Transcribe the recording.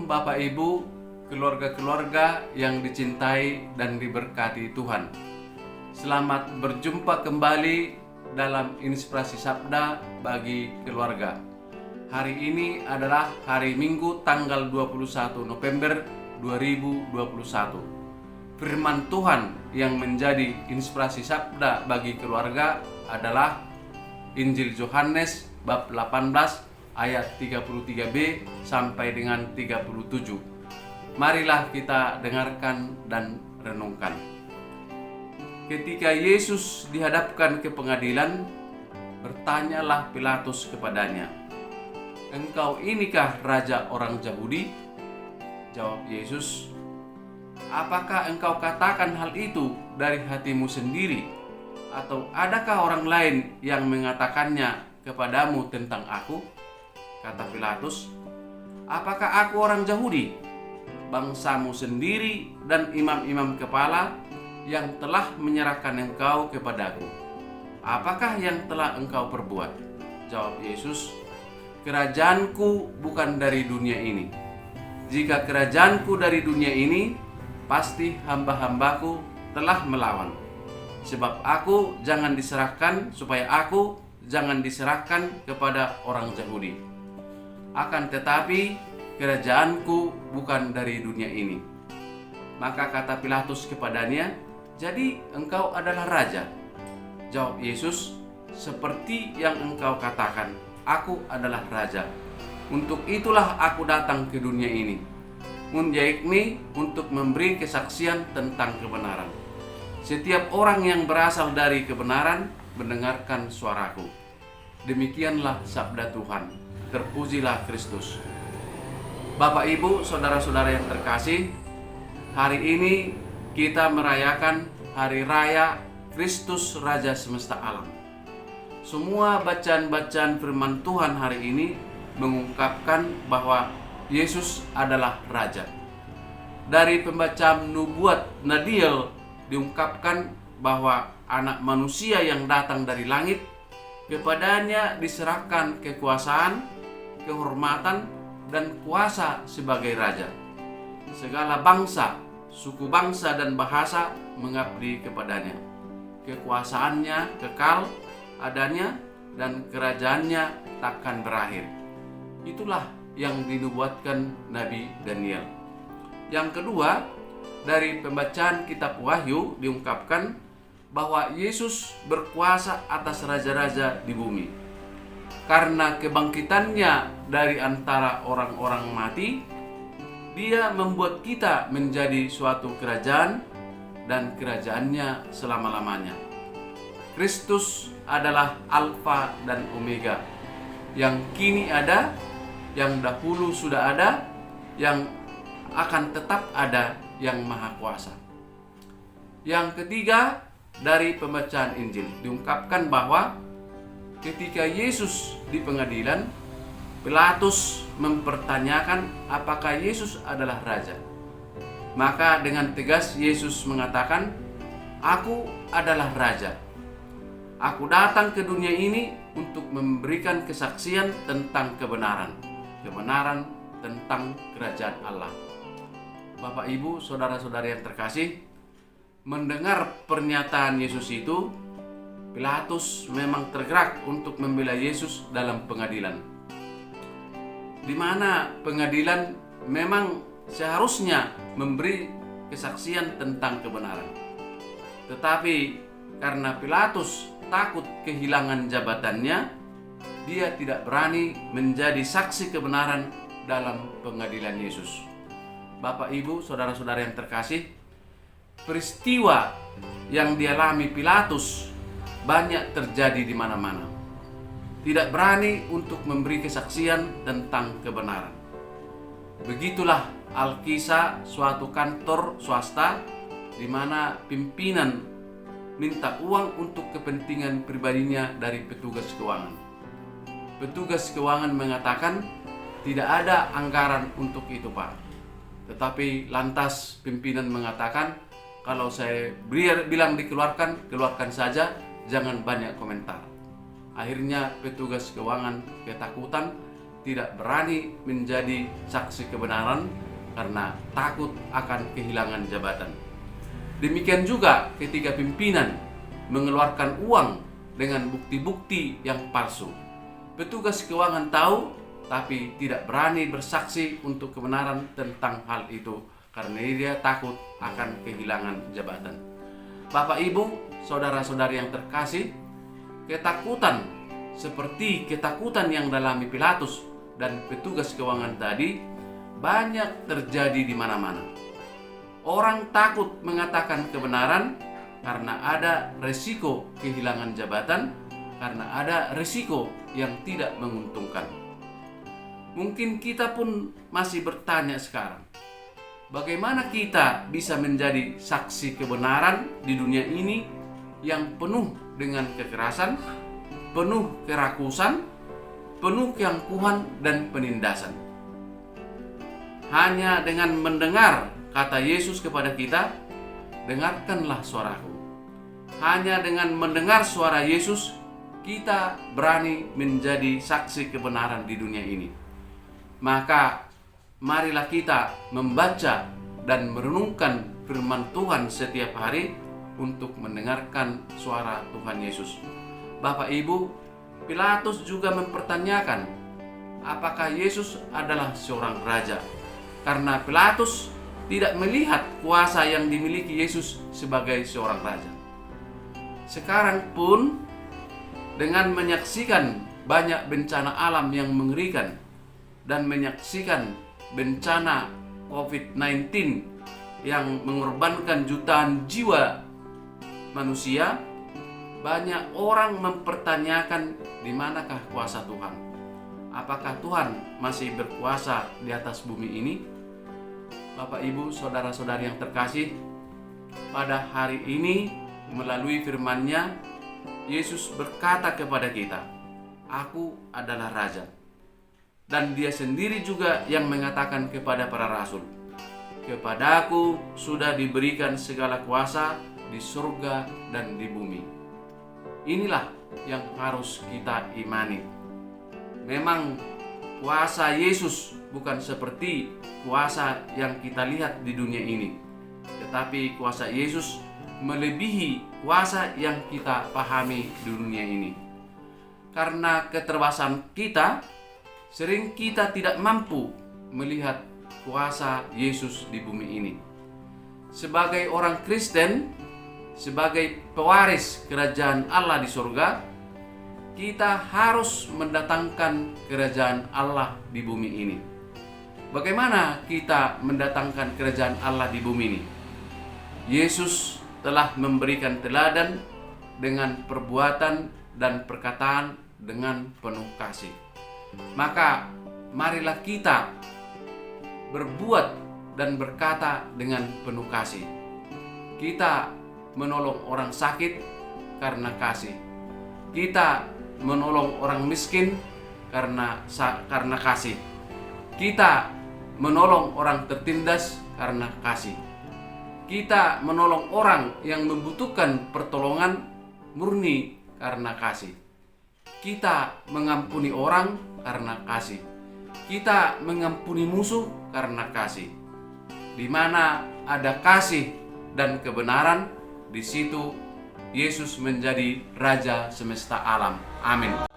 Bapak Ibu, keluarga-keluarga yang dicintai dan diberkati Tuhan. Selamat berjumpa kembali dalam Inspirasi Sabda bagi keluarga. Hari ini adalah hari Minggu tanggal 21 November 2021. Firman Tuhan yang menjadi inspirasi sabda bagi keluarga adalah Injil Yohanes bab 18 ayat 33b sampai dengan 37. Marilah kita dengarkan dan renungkan. Ketika Yesus dihadapkan ke pengadilan, bertanyalah Pilatus kepadanya, "Engkau inikah raja orang Yahudi?" Jawab Yesus, "Apakah engkau katakan hal itu dari hatimu sendiri, atau adakah orang lain yang mengatakannya kepadamu tentang aku?" Kata Pilatus, "Apakah aku orang Yahudi? Bangsamu sendiri dan imam-imam kepala yang telah menyerahkan engkau kepadaku. Apakah yang telah engkau perbuat?" Jawab Yesus, "Kerajaanku bukan dari dunia ini. Jika kerajaanku dari dunia ini, pasti hamba-hambaku telah melawan. Sebab aku jangan diserahkan kepada orang Yahudi. Akan tetapi kerajaanku bukan dari dunia ini." Maka kata Pilatus kepadanya, "Jadi engkau adalah raja?" Jawab Yesus, "Seperti yang engkau katakan, aku adalah raja. Untuk itulah aku datang ke dunia ini, yakni untuk memberi kesaksian tentang kebenaran. Setiap orang yang berasal dari kebenaran mendengarkan suaraku." Demikianlah sabda Tuhan. Terpujilah Kristus. Bapak Ibu, saudara-saudara yang terkasih, hari ini kita merayakan Hari Raya Kristus Raja Semesta Alam. Semua bacaan-bacaan firman Tuhan hari ini mengungkapkan bahwa Yesus adalah Raja. Dari pembacaan nubuat Nadiel diungkapkan bahwa anak manusia yang datang dari langit, kepadanya diserahkan kekuasaan, kehormatan, dan kuasa sebagai Raja. Segala bangsa, suku bangsa, dan bahasa mengabdi kepadanya. Kekuasaannya kekal adanya dan kerajaannya takkan berakhir. Itulah yang dinubuatkan Nabi Daniel. Yang kedua, dari pembacaan kitab Wahyu diungkapkan bahwa Yesus berkuasa atas raja-raja di bumi. Karena kebangkitannya dari antara orang-orang mati, Dia membuat kita menjadi suatu kerajaan dan kerajaannya selama-lamanya. Kristus adalah Alfa dan Omega, yang kini ada, yang dahulu sudah ada, yang akan tetap ada, yang Maha Kuasa. Yang ketiga, dari pembacaan Injil diungkapkan bahwa ketika Yesus di pengadilan, Pilatus mempertanyakan apakah Yesus adalah raja. Maka dengan tegas Yesus mengatakan, "Aku adalah raja. Aku datang ke dunia ini untuk memberikan kesaksian tentang kebenaran tentang kerajaan Allah." Bapak Ibu, saudara-saudara yang terkasih, mendengar pernyataan Yesus itu, Pilatus memang tergerak untuk membela Yesus dalam pengadilan, di mana pengadilan memang seharusnya memberi kesaksian tentang kebenaran. Tetapi karena Pilatus takut kehilangan jabatannya, dia tidak berani menjadi saksi kebenaran dalam pengadilan Yesus. Bapak Ibu, saudara-saudara yang terkasih, peristiwa yang dialami Pilatus banyak terjadi di mana-mana. Tidak berani untuk memberi kesaksian tentang kebenaran. Begitulah Alkisah, suatu kantor swasta di mana pimpinan minta uang untuk kepentingan pribadinya dari petugas keuangan. Petugas keuangan mengatakan tidak ada anggaran untuk itu, Pak. Tetapi lantas pimpinan mengatakan, kalau saya bilang dikeluarkan, keluarkan saja, jangan banyak komentar. Akhirnya petugas keuangan ketakutan tidak berani menjadi saksi kebenaran karena takut akan kehilangan jabatan. Demikian juga ketika pimpinan mengeluarkan uang dengan bukti-bukti yang palsu. Petugas keuangan tahu, tapi tidak berani bersaksi untuk kebenaran tentang hal itu karena dia takut akan kehilangan jabatan. Bapak, Ibu, saudara-saudari yang terkasih, ketakutan seperti ketakutan yang dialami Pilatus dan petugas keuangan tadi banyak terjadi di mana-mana. Orang takut mengatakan kebenaran karena ada resiko kehilangan jabatan, karena ada resiko yang tidak menguntungkan. Mungkin kita pun masih bertanya sekarang, bagaimana kita bisa menjadi saksi kebenaran di dunia ini yang penuh dengan kekerasan, penuh kerakusan, penuh keangkuhan dan penindasan? Hanya dengan mendengar kata Yesus kepada kita, dengarkanlah suaraku. Hanya dengan mendengar suara Yesus, kita berani menjadi saksi kebenaran di dunia ini. Maka marilah kita membaca dan merenungkan firman Tuhan setiap hari untuk mendengarkan suara Tuhan Yesus. Bapak, Ibu, Pilatus juga mempertanyakan apakah Yesus adalah seorang raja, karena Pilatus tidak melihat kuasa yang dimiliki Yesus sebagai seorang raja. Sekarang pun dengan menyaksikan banyak bencana alam yang mengerikan dan menyaksikan bencana COVID-19 yang mengorbankan jutaan jiwa manusia, banyak orang mempertanyakan di manakah kuasa Tuhan. Apakah Tuhan masih berkuasa di atas bumi ini? Bapak, Ibu, saudara-saudari yang terkasih, pada hari ini melalui firman-Nya, Yesus berkata kepada kita, "Aku adalah Raja." Dan Dia sendiri juga yang mengatakan kepada para rasul, "Kepadaku sudah diberikan segala kuasa di surga dan di bumi." Inilah yang harus kita imani. Memang kuasa Yesus bukan seperti kuasa yang kita lihat di dunia ini, tetapi kuasa Yesus melebihi kuasa yang kita pahami di dunia ini. Karena keterbatasan kita, sering kita tidak mampu melihat kuasa Yesus di bumi ini. Sebagai orang Kristen, sebagai pewaris kerajaan Allah di surga, kita harus mendatangkan kerajaan Allah di bumi ini. Bagaimana kita mendatangkan kerajaan Allah di bumi ini? Yesus telah memberikan teladan dengan perbuatan dan perkataan dengan penuh kasih. Maka marilah kita berbuat dan berkata dengan penuh kasih. Kita menolong orang sakit karena kasih. Kita menolong orang miskin karena kasih. Kita menolong orang tertindas karena kasih. Kita menolong orang yang membutuhkan pertolongan murni karena kasih. Kita mengampuni orang karena kasih. Kita mengampuni musuh karena kasih. Di mana ada kasih dan kebenaran, di situ Yesus menjadi Raja semesta alam. Amin.